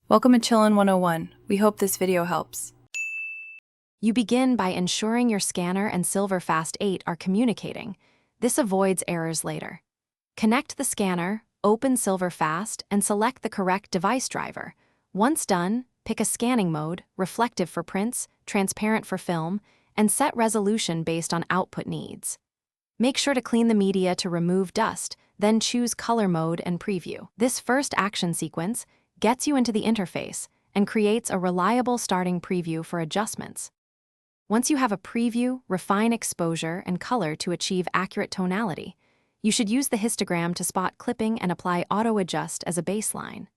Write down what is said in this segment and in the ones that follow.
Welcome to Chillin' 101. We hope this video helps. You begin by ensuring your scanner and Silverfast 8 are communicating. This avoids errors later. Connect the scanner, open Silverfast, and select the correct device driver. Once done, pick a scanning mode, reflective for prints, transparent for film, and set resolution based on output needs. Make sure to clean the media to remove dust, then choose color mode and preview. This first action sequence gets you into the interface and creates a reliable starting preview for adjustments. Once you have a preview, refine exposure and color to achieve accurate tonality. You should use the histogram to spot clipping and apply auto-adjust as a baseline.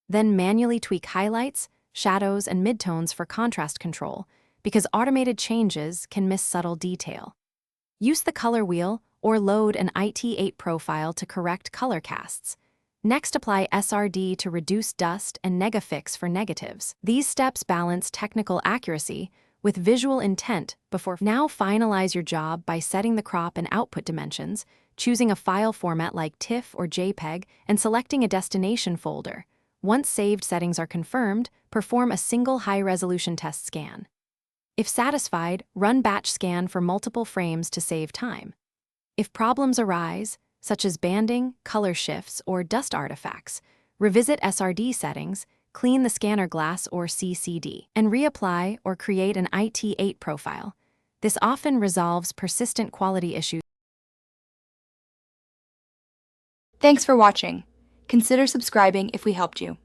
Then manually tweak highlights, shadows, and midtones for contrast control, because automated changes can miss subtle detail. Use the color wheel or load an IT8 profile to correct color casts. Next, apply SRD to reduce dust and negafix for negatives. These steps balance technical accuracy with visual intent before. Now finalize your job by setting the crop and output dimensions, choosing a file format like TIFF or JPEG, and selecting a destination folder. Once saved settings are confirmed, perform a single high-resolution test scan. If satisfied, run batch scan for multiple frames to save time. If problems arise, such as banding, color shifts, or dust artifacts, revisit SRD settings, clean the scanner glass or CCD, and reapply or create an IT8 profile. This often resolves persistent quality issues. Thanks for watching. Consider subscribing if we helped you.